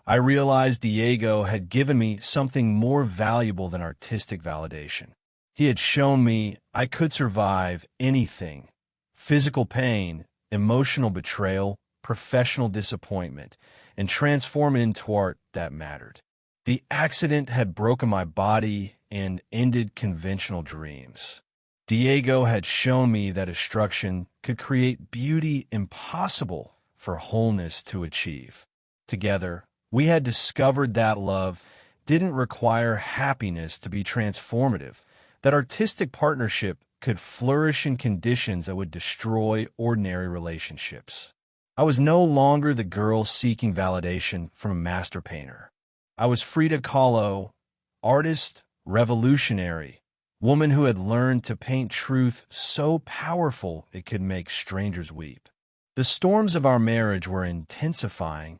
I realized Diego had given me something more valuable than artistic validation. He had shown me I could survive anything: physical pain, emotional betrayal, professional disappointment, and transform it into art that mattered. The accident had broken my body and ended conventional dreams. Diego had shown me that destruction could create beauty impossible for wholeness to achieve. Together, we had discovered that love didn't require happiness to be transformative, that artistic partnership could flourish in conditions that would destroy ordinary relationships. I was no longer the girl seeking validation from a master painter. I was Frida Kahlo, artist, revolutionary, woman who had learned to paint truth so powerful it could make strangers weep. The storms of our marriage were intensifying,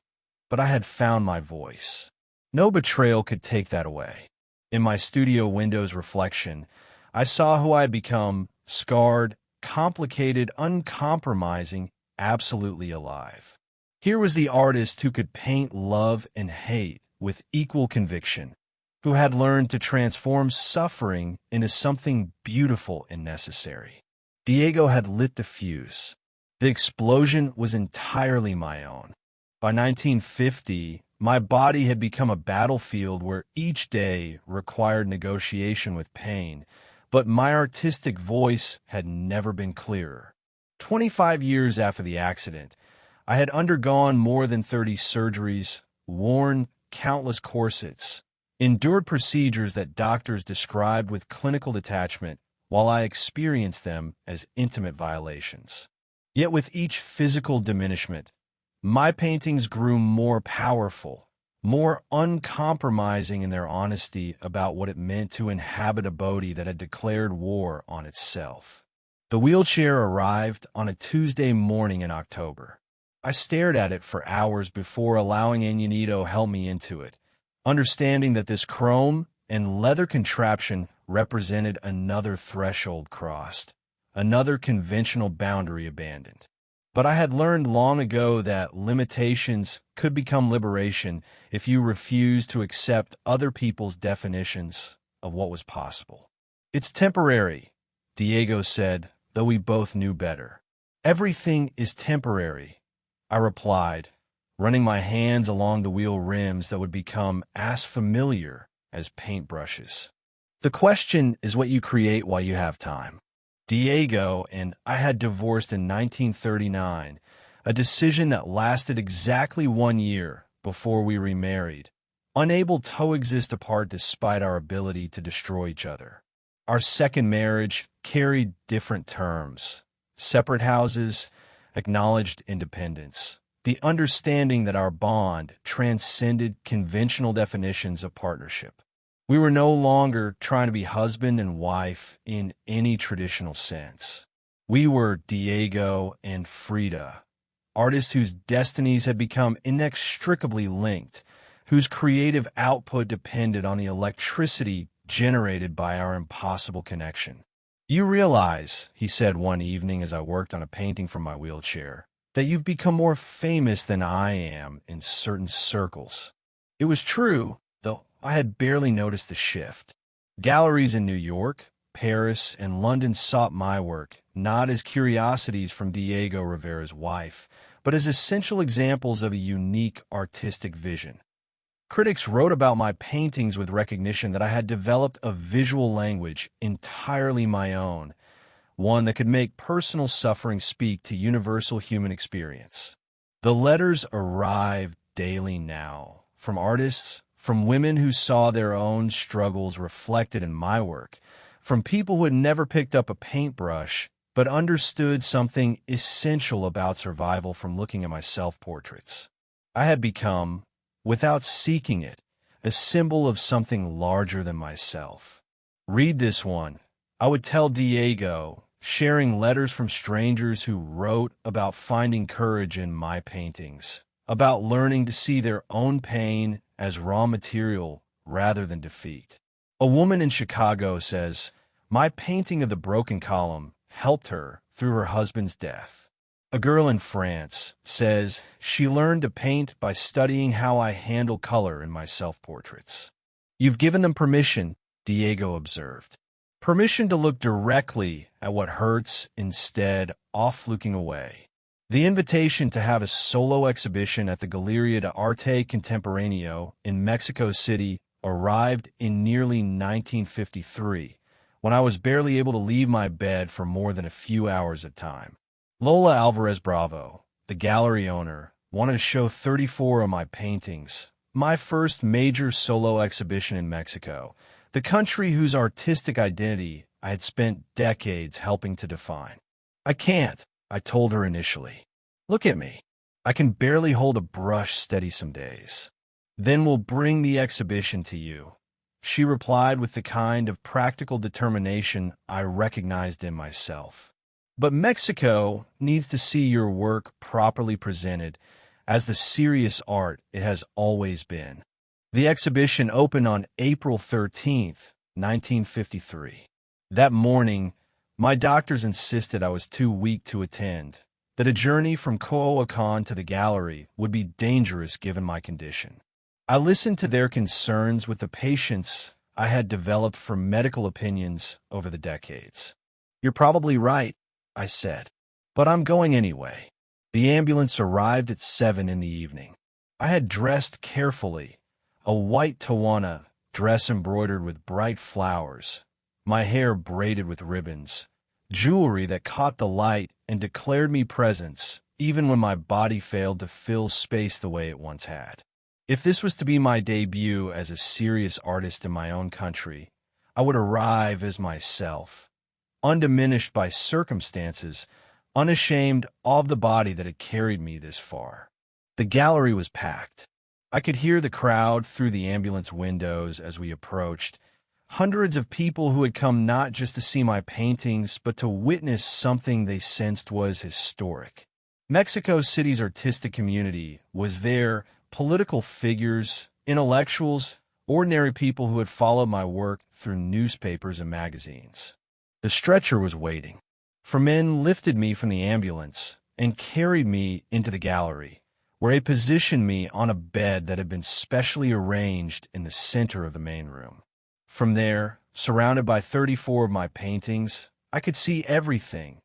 but I had found my voice. No betrayal could take that away. In my studio window's reflection, I saw who I had become: scarred, complicated, uncompromising, absolutely alive. Here was the artist who could paint love and hate with equal conviction, who had learned to transform suffering into something beautiful and necessary. Diego had lit the fuse. The explosion was entirely my own. By 1950, my body had become a battlefield where each day required negotiation with pain, but my artistic voice had never been clearer. 25 years after the accident, I had undergone more than 30 surgeries, worn countless corsets, endured procedures that doctors described with clinical detachment while I experienced them as intimate violations. Yet with each physical diminishment, my paintings grew more powerful, more uncompromising in their honesty about what it meant to inhabit a body that had declared war on itself. The wheelchair arrived on a Tuesday morning in October. I stared at it for hours before allowing Añanito help me into it, understanding that this chrome and leather contraption represented another threshold crossed, another conventional boundary abandoned. But I had learned long ago that limitations could become liberation if you refused to accept other people's definitions of what was possible. "It's temporary," Diego said, though we both knew better. "Everything is temporary," I replied, running my hands along the wheel rims that would become as familiar as paintbrushes. "The question is what you create while you have time." Diego and I had divorced in 1939, a decision that lasted exactly 1 year before we remarried, unable to coexist apart despite our ability to destroy each other. Our second marriage carried different terms: separate houses, acknowledged independence, the understanding that our bond transcended conventional definitions of partnership. We were no longer trying to be husband and wife in any traditional sense. We were Diego and Frida, artists whose destinies had become inextricably linked, whose creative output depended on the electricity generated by our impossible connection. "You realize," he said one evening as I worked on a painting from my wheelchair, "that you've become more famous than I am in certain circles." It was true, though I had barely noticed the shift. Galleries in New York, Paris, and London sought my work, not as curiosities from Diego Rivera's wife, but as essential examples of a unique artistic vision. Critics wrote about my paintings with recognition that I had developed a visual language entirely my own, one that could make personal suffering speak to universal human experience. The letters arrived daily now, from artists, from women who saw their own struggles reflected in my work, from people who had never picked up a paintbrush but understood something essential about survival from looking at my self-portraits. I had become, without seeking it, a symbol of something larger than myself. "Read this one," I would tell Diego, sharing letters from strangers who wrote about finding courage in my paintings, about learning to see their own pain as raw material rather than defeat. A woman in Chicago says, "My painting of the broken column helped her through her husband's death." A girl in France says she learned to paint by studying how I handle color in my self-portraits. "You've given them permission," Diego observed. "Permission to look directly at what hurts instead of looking away." The invitation to have a solo exhibition at the Galeria de Arte Contemporáneo in Mexico City arrived in nearly 1953, when I was barely able to leave my bed for more than a few hours at a time. Lola Alvarez Bravo, the gallery owner, wanted to show 34 of my paintings, my first major solo exhibition in Mexico, the country whose artistic identity I had spent decades helping to define. "I can't," I told her initially. "Look at me. I can barely hold a brush steady some days." "Then we'll bring the exhibition to you," she replied with the kind of practical determination I recognized in myself. "But Mexico needs to see your work properly presented as the serious art it has always been." The exhibition opened on April 13th, 1953. That morning, my doctors insisted I was too weak to attend, that a journey from Coyoacán to the gallery would be dangerous given my condition. I listened to their concerns with the patience I had developed from medical opinions over the decades. "You're probably right," I said, "but I'm going anyway." The ambulance arrived at 7 in the evening. I had dressed carefully, a white Tawana dress embroidered with bright flowers, my hair braided with ribbons, jewelry that caught the light and declared me presence even when my body failed to fill space the way it once had. If this was to be my debut as a serious artist in my own country, I would arrive as myself, undiminished by circumstances, unashamed of the body that had carried me this far. The gallery was packed. I could hear the crowd through the ambulance windows as we approached, hundreds of people who had come not just to see my paintings, but to witness something they sensed was historic. Mexico City's artistic community was there, political figures, intellectuals, ordinary people who had followed my work through newspapers and magazines. The stretcher was waiting. 4 men lifted me from the ambulance and carried me into the gallery, where they positioned me on a bed that had been specially arranged in the center of the main room. From there, surrounded by 34 of my paintings, I could see everything.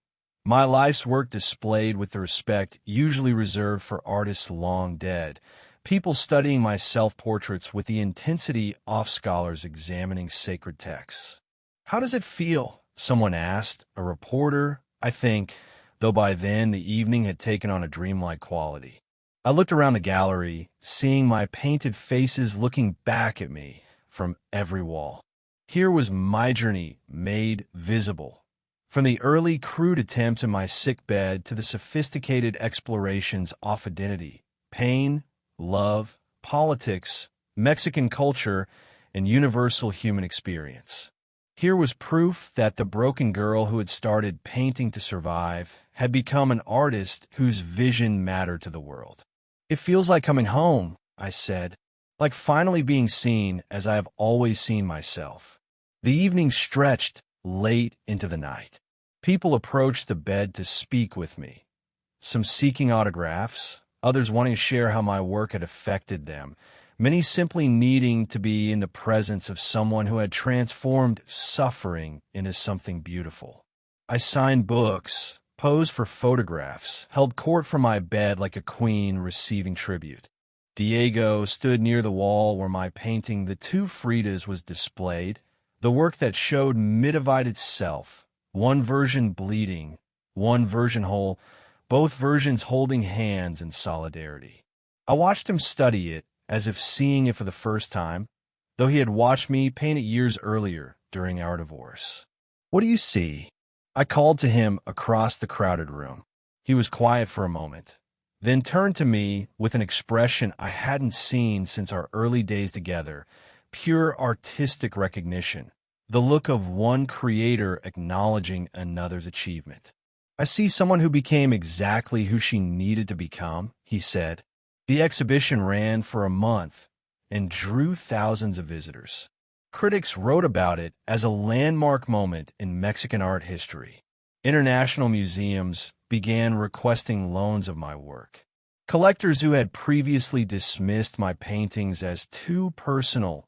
My life's work displayed with the respect usually reserved for artists long dead, people studying my self-portraits with the intensity of scholars examining sacred texts. "How does it feel?" someone asked, a reporter, I think, though by then the evening had taken on a dreamlike quality. I looked around the gallery, seeing my painted faces looking back at me from every wall. Here was my journey made visible. From the early crude attempts in my sick bed to the sophisticated explorations of identity, pain, love, politics, Mexican culture, and universal human experience. Here was proof that the broken girl who had started painting to survive had become an artist whose vision mattered to the world. "It feels like coming home," I said, "like finally being seen as I have always seen myself." The evening stretched late into the night. People approached the bed to speak with me, some seeking autographs, others wanting to share how my work had affected them, many simply needing to be in the presence of someone who had transformed suffering into something beautiful. I signed books, posed for photographs, held court from my bed like a queen receiving tribute. Diego stood near the wall where my painting The Two Fridas was displayed, the work that showed mid-divided self, one version bleeding, one version whole, both versions holding hands in solidarity. I watched him study it, as if seeing it for the first time, though he had watched me paint it years earlier during our divorce. "What do you see?" I called to him across the crowded room. He was quiet for a moment, then turned to me with an expression I hadn't seen since our early days together, pure artistic recognition, the look of one creator acknowledging another's achievement. "I see someone who became exactly who she needed to become," he said. "The exhibition ran for a month, and drew thousands of visitors. Critics wrote about it as a landmark moment in Mexican art history. International museums began requesting loans of my work. Collectors who had previously dismissed my paintings as too personal,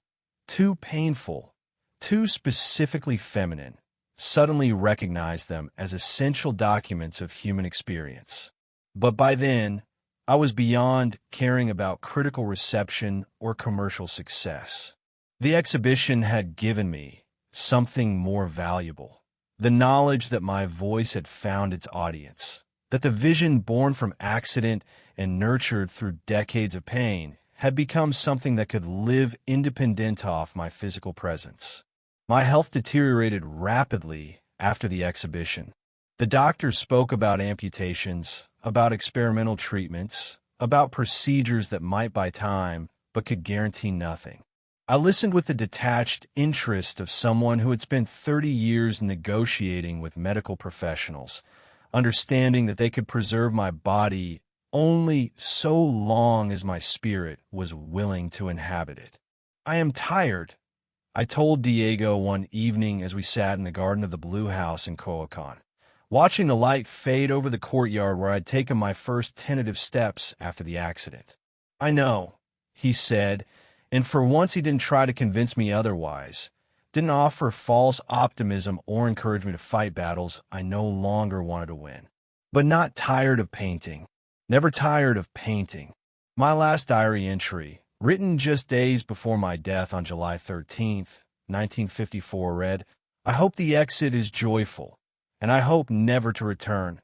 too painful, too specifically feminine, suddenly recognized them as essential documents of human experience. But by then, I was beyond caring about critical reception or commercial success. The exhibition had given me something more valuable: the knowledge that my voice had found its audience, that the vision born from accident and nurtured through decades of pain had become something that could live independent of my physical presence. My health deteriorated rapidly after the exhibition. The doctors spoke about amputations, about experimental treatments, about procedures that might buy time but could guarantee nothing. I listened with the detached interest of someone who had spent 30 years negotiating with medical professionals, understanding that they could preserve my body only so long as my spirit was willing to inhabit it. "I am tired," I told Diego one evening as we sat in the garden of the Blue House in Coyoacan, watching the light fade over the courtyard where I'd taken my first tentative steps after the accident. "I know," he said, and for once he didn't try to convince me otherwise, didn't offer false optimism or encourage me to fight battles I no longer wanted to win. "But not tired of painting. Never tired of painting." My last diary entry, written just days before my death on July 13th, 1954, read, "I hope the exit is joyful, and I hope never to return.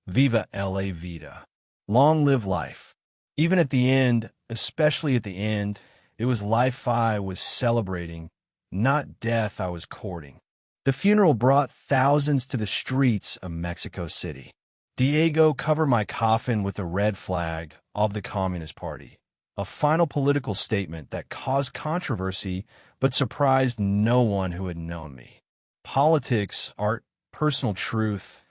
Viva la vida." Long live life. Even at the end, especially at the end, it was life I was celebrating, not death I was courting. The funeral brought thousands to the streets of Mexico City. Diego covered my coffin with a red flag of the Communist Party, a final political statement that caused controversy but surprised no one who had known me. Politics, art, personal truth.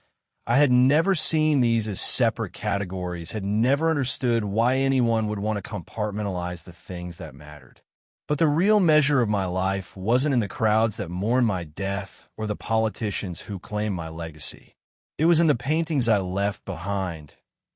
I had never seen these as separate categories, had never understood why anyone would want to compartmentalize the things that mattered. But the real measure of my life wasn't in the crowds that mourned my death or the politicians who claimed my legacy. It was in the paintings I left behind,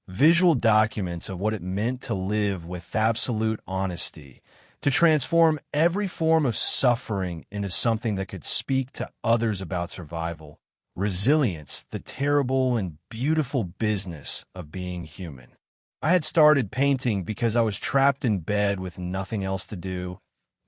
visual documents of what it meant to live with absolute honesty, to transform every form of suffering into something that could speak to others about survival, resilience, the terrible and beautiful business of being human. I had started painting because I was trapped in bed with nothing else to do,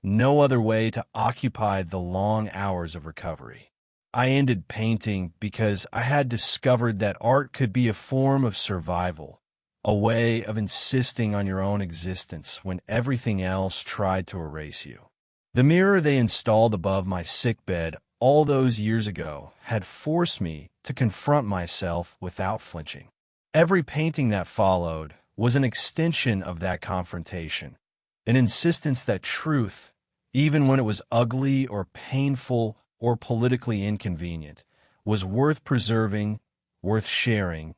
no other way to occupy the long hours of recovery. I ended painting because I had discovered that art could be a form of survival, a way of insisting on your own existence when everything else tried to erase you. The mirror they installed above my sickbed all those years ago had forced me to confront myself without flinching. Every painting that followed was an extension of that confrontation, an insistence that truth, even when it was ugly or painful or politically inconvenient, was worth preserving, worth sharing,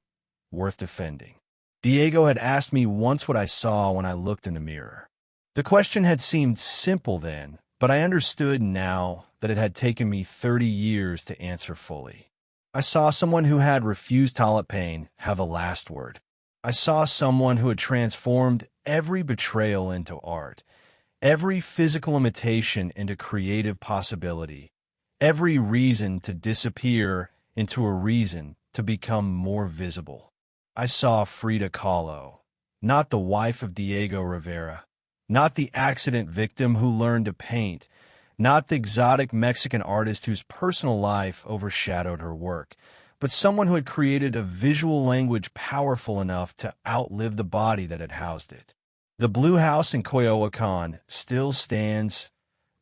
worth defending. Diego had asked me once what I saw when I looked in the mirror. The question had seemed simple then, but I understood now that it had taken me 30 years to answer fully. I saw someone who had refused toilet pain have the last word. I saw someone who had transformed every betrayal into art, every physical imitation into creative possibility, every reason to disappear into a reason to become more visible. I saw Frida Kahlo, not the wife of Diego Rivera, not the accident victim who learned to paint, not the exotic Mexican artist whose personal life overshadowed her work, but someone who had created a visual language powerful enough to outlive the body that had housed it. The Blue House in Coyoacan still stands,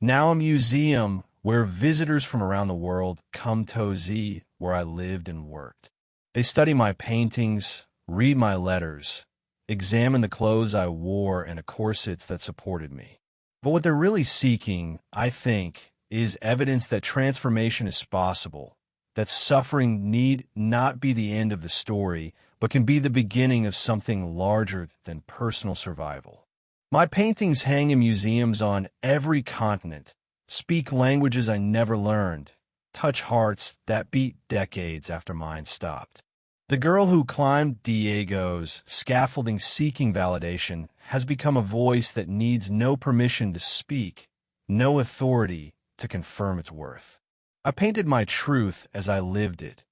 now a museum where visitors from around the world come to see where I lived and worked. They study my paintings, read my letters, examine the clothes I wore and the corsets that supported me. But what they're really seeking, I think, is evidence that transformation is possible, that suffering need not be the end of the story, but can be the beginning of something larger than personal survival. My paintings hang in museums on every continent, speak languages I never learned, touch hearts that beat decades after mine stopped. The girl who climbed Diego's scaffolding seeking validation has become a voice that needs no permission to speak, no authority to confirm its worth. I painted my truth as I lived it,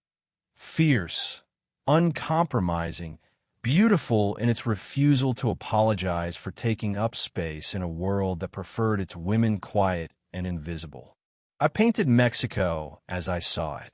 fierce, uncompromising, beautiful in its refusal to apologize for taking up space in a world that preferred its women quiet and invisible. I painted Mexico as I saw it,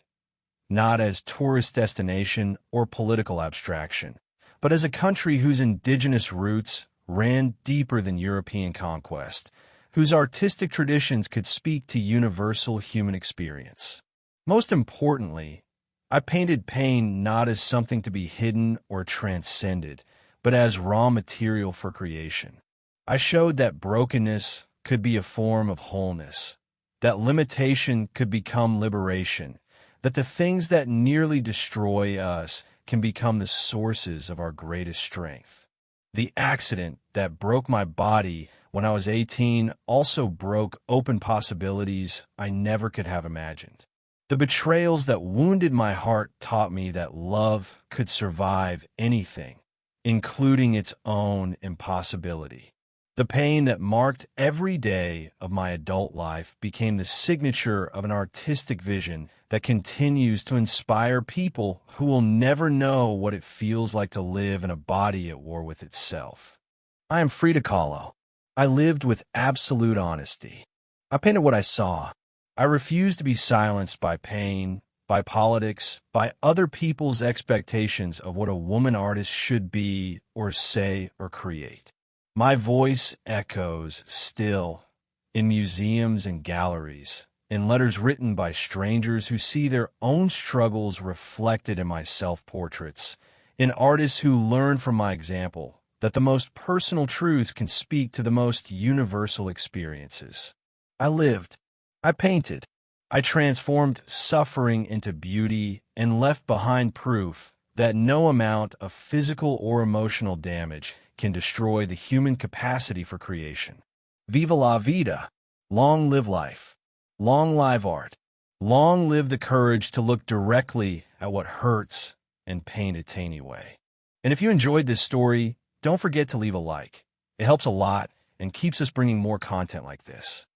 not as tourist destination or political abstraction, but as a country whose indigenous roots ran deeper than European conquest, whose artistic traditions could speak to universal human experience. Most importantly, I painted pain not as something to be hidden or transcended, but as raw material for creation. I showed that brokenness could be a form of wholeness, that limitation could become liberation, that the things that nearly destroy us can become the sources of our greatest strength. The accident that broke my body when I was 18 also broke open possibilities I never could have imagined. The betrayals that wounded my heart taught me that love could survive anything, including its own impossibility. The pain that marked every day of my adult life became the signature of an artistic vision that continues to inspire people who will never know what it feels like to live in a body at war with itself. I am Frida Kahlo. I lived with absolute honesty. I painted what I saw. I refused to be silenced by pain, by politics, by other people's expectations of what a woman artist should be or say or create. My voice echoes still in museums and galleries, in letters written by strangers who see their own struggles reflected in my self-portraits, in artists who learn from my example that the most personal truths can speak to the most universal experiences. I lived. I painted. I transformed suffering into beauty and left behind proof that no amount of physical or emotional damage can destroy the human capacity for creation. Viva la vida! Long live life. Long live art. Long live the courage to look directly at what hurts and paint it anyway. And if you enjoyed this story, don't forget to leave a like. It helps a lot and keeps us bringing more content like this.